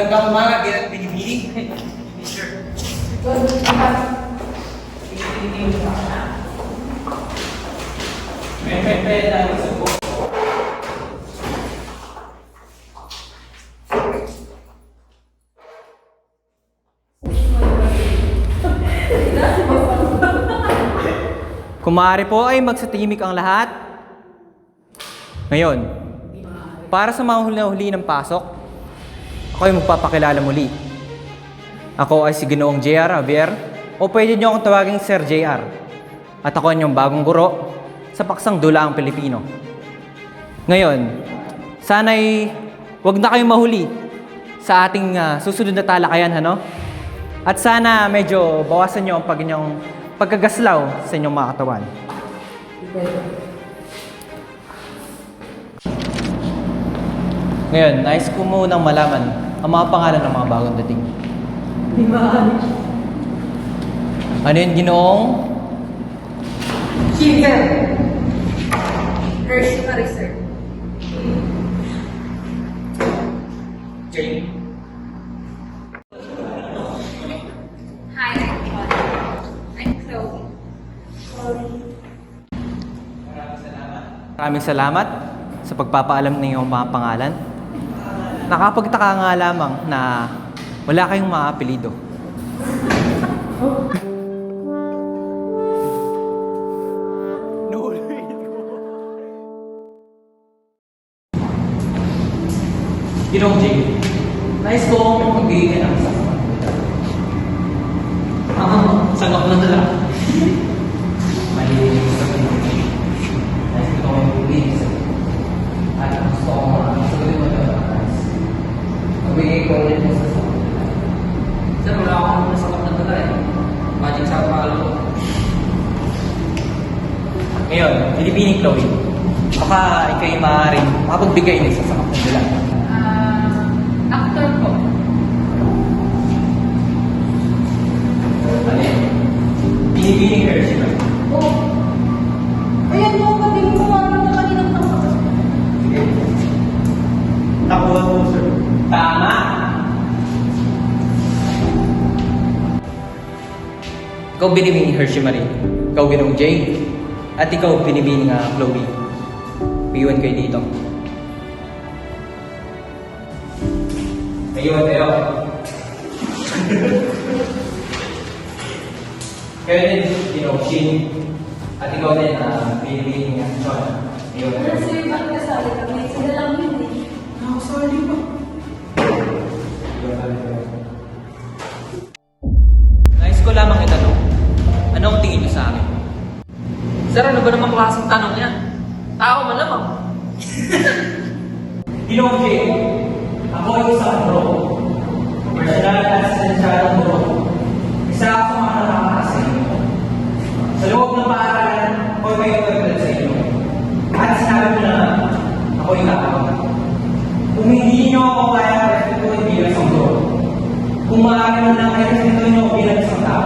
Magandang umaga, Gerard Pinipili. Sure. May tayo sa buko. Kung maaari po ay magsatahimik ang lahat. Ngayon, para sa mga huli ng pasok, ako ay magpapakilala muli. Ako ay si Ginoong JR Javier o pwede niyo akong tawaging Sir JR. At ako ay inyong bagong guro sa paksang dulaang Pilipino. Ngayon, sana'y wag na kayong mahuli sa ating susunod na talakayan, ano? At sana medyo bawasan niyo ang inyong pagkagaslaw sa inyong mga katawan. Ngayon, nais ko munang malaman ang mga pangalan ng mga bagong dating. Ano yun, Ginoong? Chicken. Hershey Mariser. Jane. Hi, I'm Chloe. Maraming salamat sa pagpapaalam ng iyong mga pangalan. Nakapagtaka nga lamang na wala kayong mga apelido. Ginoong Jane. Nais ko akong magbigay ka ng sasamat. Sagap na lang. Mali sa Ginoong Jane. Nais ko akong magbigay sa at gusto ko sagutin mo ito. Magbigay ko ulit mo sa sasamat. Sir, wala akong nasakat na tala eh. Magic sa palo ko. Ngayon, Pilipini Chloe, baka ikaw'y maaaring makapagbigay ng sasamat ng dula. Actor po. Ano yan? Binibining Hershey ba? Oh. Ayan mo, pati mo kumano na kaninang takas. Sige. Nakuha mo, sir. Tama! Ikaw binibining Hershey Marie. Ikaw Ginoong Jay. At ikaw binibining Chloe. Iwan kayo dito. Ayun, tayo. Kayo din, Ginoong Shin. At ikaw din, binibining Sean. Ayun. Ano sa'yo bakit kasali kami? Sila lang yun eh. Sorry pa. Nais ko lamang itanong, ano ang tingin niyo sa akin? Sir, ano ba namang klaseng tanong yan? Tao malamang. Ginoong Jay, ako ay isang bro. Personal at esensyalong bro. Isa ako sa mga nakakasa sa inyo. Sa loob ng paaralan, ako ay may pagkakas sa inyo. At sinabi ko na ako ay kakawag. Kung hindi niyo ako kaya respetuhin bilang isang bro, kung maaari man lang ay respetuhin niyo ako bilang isang tao.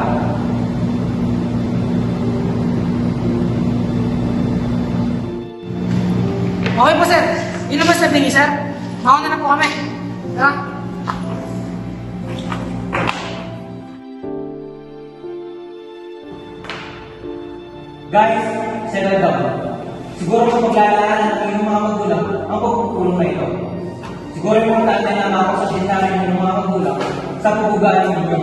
Okay po, sir. Yun naman sabi ni sir. Mauna na po kami. Tara. Guys, settle down. Siguro mas maglalaan ng inyong mga magulang ang pagpupulong na ito. Siguro importante na makakasasya namin ng mga magulang sa pag-ugali ninyo.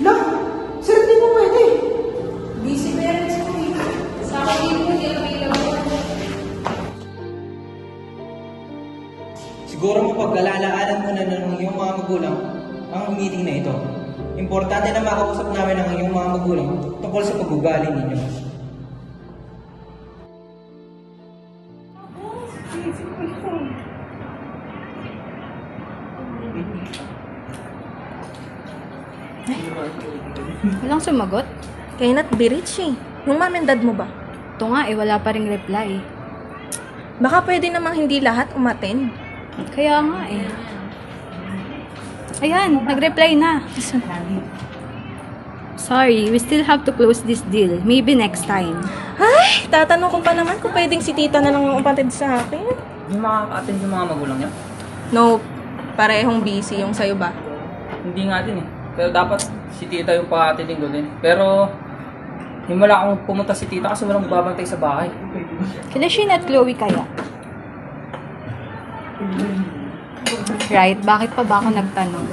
No, sir, di mo pwede. Busy parents ko eh. Sa akin din po, hindi available. Siguro mapaglalaanan muna ng iyong mga magulang ang meeting na ito. Importante na makausap namin ang iyong mga magulang tungkol sa pag-ugali ninyo. Walang sumagot? Kaya birit siya eh. Yung mom and dad mo ba? Ito nga wala pa ring reply. Baka pwede namang hindi lahat umaten. Kaya nga Ayan, nag-reply na. Sorry, we still have to close this deal. Maybe next time. Ay, tatanong ko pa naman kung pwedeng si tita na lang yung umatid sa akin. Hindi makaka-attend yung mga magulang niya. No, parehong busy yung sa'yo ba? Hindi nga din eh. Pero dapat si tita yung pa-attending ko din. Pero, himala akong pumunta si tita kasi walang babantay sa bahay. Kila Shin at Chloe kaya? Right, bakit pa ba ako nagtanong?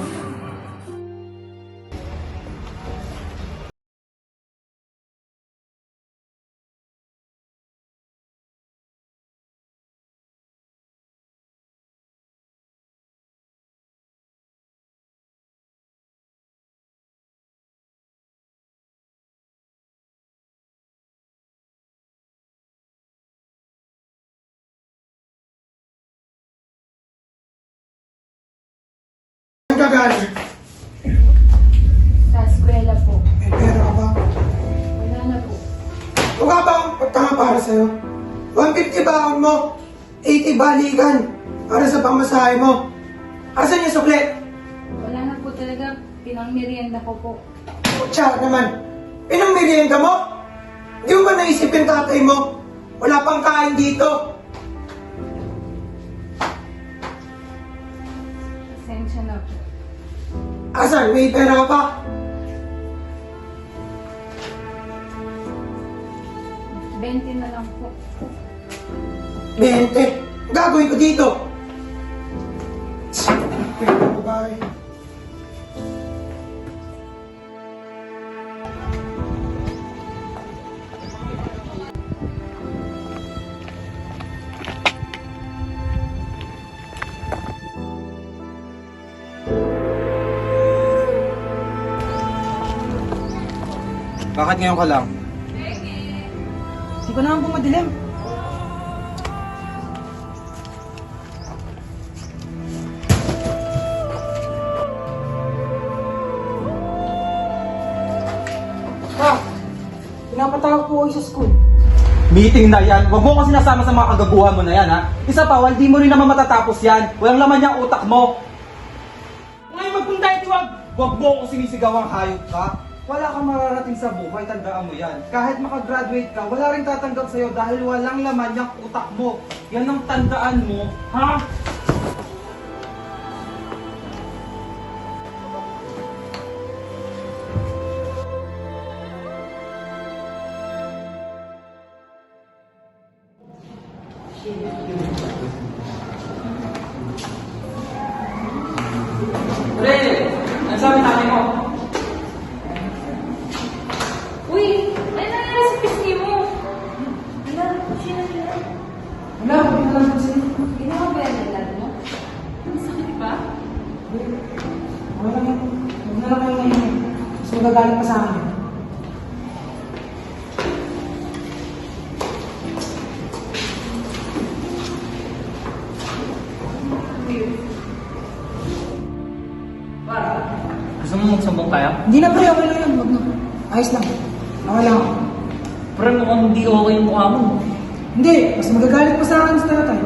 Saan ka galing? Sa eskwela po. May pera ka ba? Wala na po. Mukha ba ang pagtanga para sa'yo? 150 baon mo, 80 balikan para sa pamasahe mo. Asan yung sukli? Wala na po talaga. Pinangmerienda ko po. Kutsa naman. Pinangmerienda mo? Hindi mo ba naisip yung tatay mo? Wala pang kain dito. Pasensya na po. Asan? May pera ka pa? 20 na lang po. 20. Gagawin ko dito. Pera ko ba eh? Bakit ngayon ka lang? Hindi ko naman po madilim. Pa, pinapatawag po kayo sa school. Meeting na yan. Huwag mo kasi nasama sa mga kagaguhan mo na yan, ha? Isa pa, hindi mo rin naman matatapos yan. Walang laman yung utak mo. Ngayon magpunta ito, huwag mo akong sinisigaw ang hayop ka. Wala kang mararating sa buhay, tandaan mo yan. Kahit makagraduate ka, wala rin tatanggap sa'yo dahil walang laman yung utak mo. Yan ang tandaan mo, ha? Pre, ano sabi tatay mo? Uy! Ano nangyari sa pisngi mo? Wala. Sino? Wala, hindi na lang po sa'yo. Ginawa ba yan ng lalo mo? Ang sakit ba? Wala lang. Huwag na lang kayo ngayon. Mas magagalit pa sa akin. Gusto mo magsumbong tayo? Hindi na pre, okay lang yun. Huwag na. Ayos lang. Okay lang ako. Pre, mukhang hindi okay yung mukha mo. Hindi, mas magagalit pa sa akin sa tatay.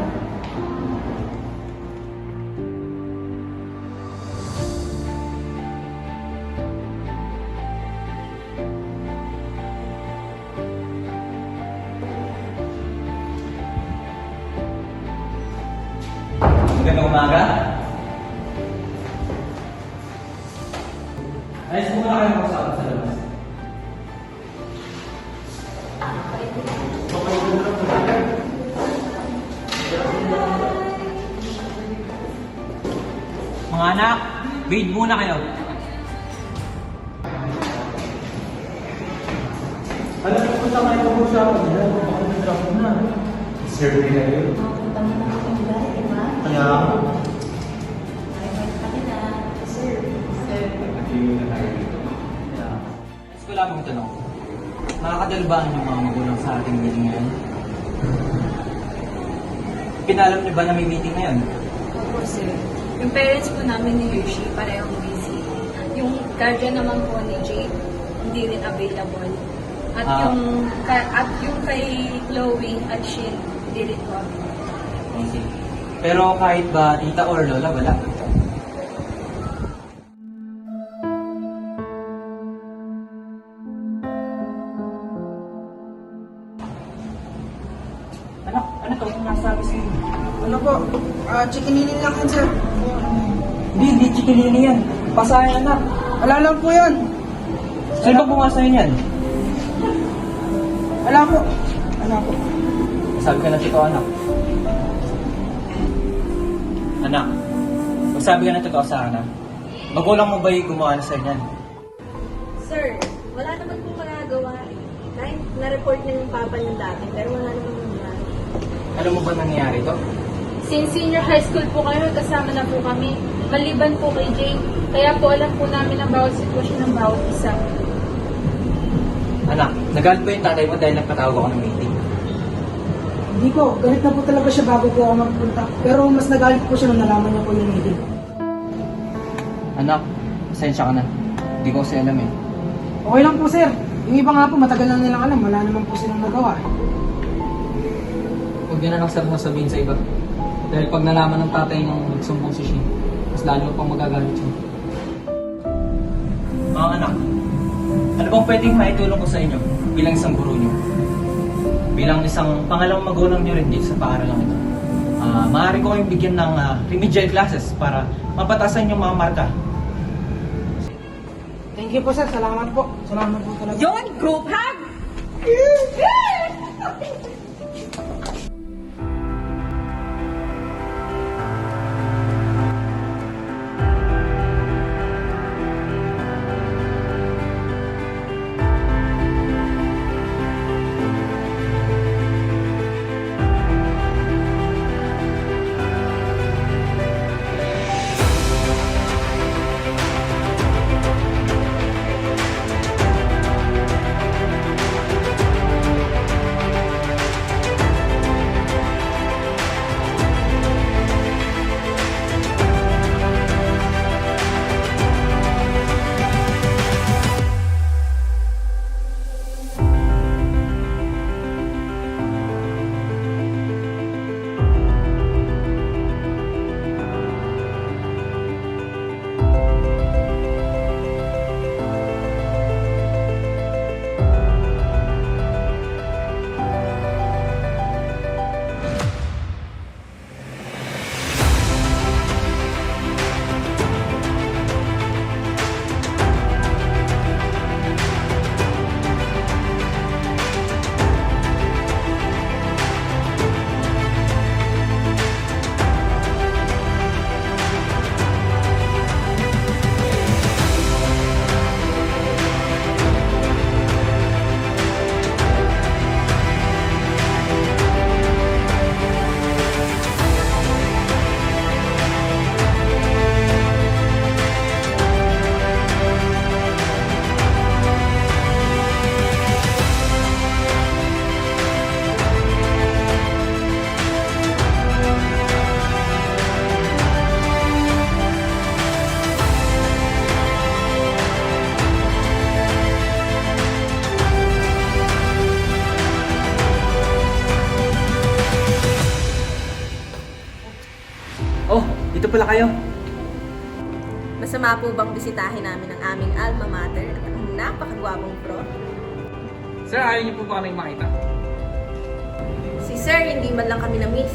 Magandang umaga. Ayos mo na kayo mag-usap sa labas. Mga anak, wait muna kayo. Alam mo kung saan kayo mag-usapan nila? Baka na-drop mo na. Survey na yun. Kaya ako. Ayos ko lamang tanong. Nakakadalbaan yung mga magulang sa ating meeting ngayon? Pinalam niyo ba na may meeting ngayon? Opo, sir. Yung parents po namin ni Hershey, parehong busy. Yung guardian naman po ni Jade, hindi rin available. At Ah. yung kay Chloe at Shin, hindi rin po available. Okay. Pero kahit ba tita or lola, wala. Anak, Ano to? Yung nasabi sa'yo? Ano po? Chikininin lang yan, sir. Hindi chikinini yan. Pasayan anak. Wala lang po yan. Sino ba bumasa yan? Wala po. Wala po. Sabi ka na totoo, anak. Anak, magsabi ka na totoo sa akin, ha? Magulang mo ba yung gumawa na sa yan? Sir, wala naman po magagawa eh. Kahit na-report na yung papa niyo dati, pero wala naman nangyari. Alam mo ba nangyayari to? Since senior high school po kayo, kasama na po kami. Maliban po kay Jane. Kaya po alam po namin ang bawat sitwasyon ng bawat isa. Anak, nagalit ba yung tatay mo dahil nagpatawag ako ng meeting? Hindi po. Galit na po talaga siya bago po ako magpunta. Pero mas nagalit po siya nung nalaman niya po yung meeting. Anak, pasensya ka na. Hindi ko kasi alam eh. Okay lang po, sir. Yung iba nga po, matagal na nilang alam. Wala naman po silang nagawa. Huwag nyo na lang sir sabihin sa iba. Dahil pag nalaman ng tatay nung nagsumbong si Shane, mas lalo pang magagalit siya. Mga anak, ano bang pwedeng maitulong ko sa inyo bilang isang guro nyo? Bilang isang pangalawang magulang nyo rin dito sa paaralang ito. Maaari ko kayong bigyan ng remedial classes para mapatasan yung mga marka. Thank you po, sir. Salamat po. Salamat po talaga. Yon, group hug! Oh, dito pala kayo. Masama po bang bisitahin namin ang aming alma mater at ang napakagwapong pro? Sir, ayaw niyo po ba kaming makita? Si Sir, hindi man lang kami na-miss.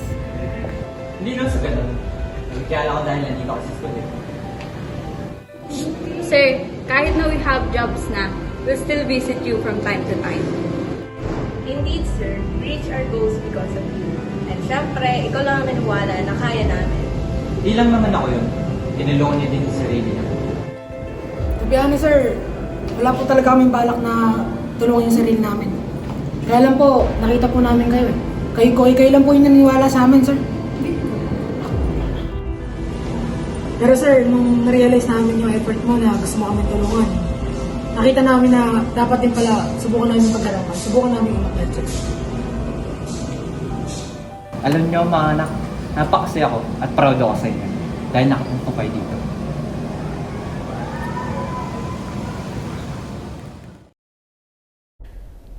Hindi lang sa ganun. Nagkiyala ko dahil nandito ako sa school eh. Sir, kahit na we have jobs na, we'll still visit you from time to time. Indeed, Sir, we reach our goals because of you. At syempre, ikaw lang ang maniwala na kaya namin. Di lang naman ako yun. Tinulungan niya din sa sarili niya. To be honest, sir, wala po talaga kaming balak na tulungan yung sarili namin. Kaya lang po, nakita po namin kayo eh. Kayo lang po yung naniniwala sa amin, sir. Pero sir, nung na-realize namin yung effort mo na gusto mo kami tulungan, nakita namin na dapat din pala subukan namin yung pagdalaman, subukan namin yung mag-adjust. Alam niyo mga anak, napakasaya ako at proud ako sa inyo dahil nakapunta kayo dito.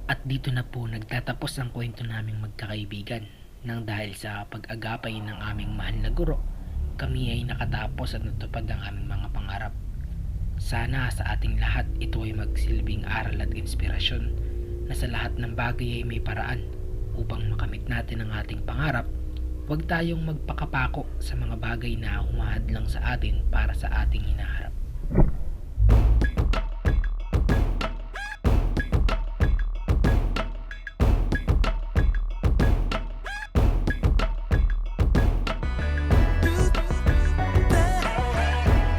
At dito na po nagtatapos ang kwento naming magkakaibigan nang dahil sa pag-agapay ng aming mahal na guro, kami ay nakatapos at natupad ang aming mga pangarap. Sana sa ating lahat ito ay magsilbing aral at inspirasyon na sa lahat ng bagay ay may paraan upang makamit natin ang ating pangarap, huwag tayong magpakapako sa mga bagay na humahadlang sa atin para sa ating hinaharap.